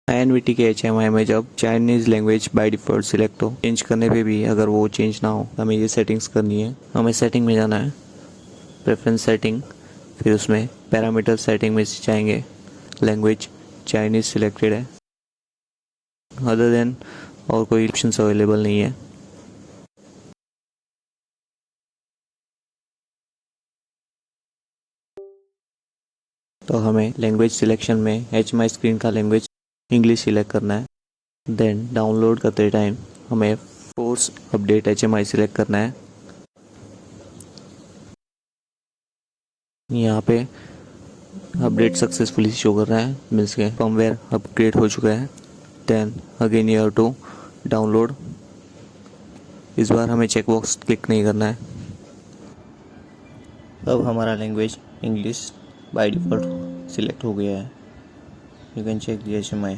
INVT के HMI में जब Chinese language by default select हो, चेंज करने पे भी अगर वो चेंज ना हो, हमें ये सेटिंग्स करनी है। हमें सेटिंग में जाना है, प्रेफरेंस सेटिंग, फिर उसमें पैरामीटर सेटिंग में जाएंगे, लैंग्वेज चाइनीज़ सिलेक्टेड है, अदर देन और कोई ऑप्शंस अवेलेबल नहीं है। तो हमें लैंग्वेज सिलेक्शन में HMI स्क्रीन का लैंग्वेज इंग्लिश सिलेक्ट करना है। देन डाउनलोड करते टाइम हमें फोर्स अपडेट HMI सिलेक्ट करना है। यहाँ पे अपडेट सक्सेसफुली शो कर रहा है, मीन्स के फर्मवेयर अपग्रेड हो चुका है। Then again year to download, इस बार हमें चेकबॉक्स क्लिक नहीं करना है। अब हमारा language English by default select हो गया है। You can check the HMI।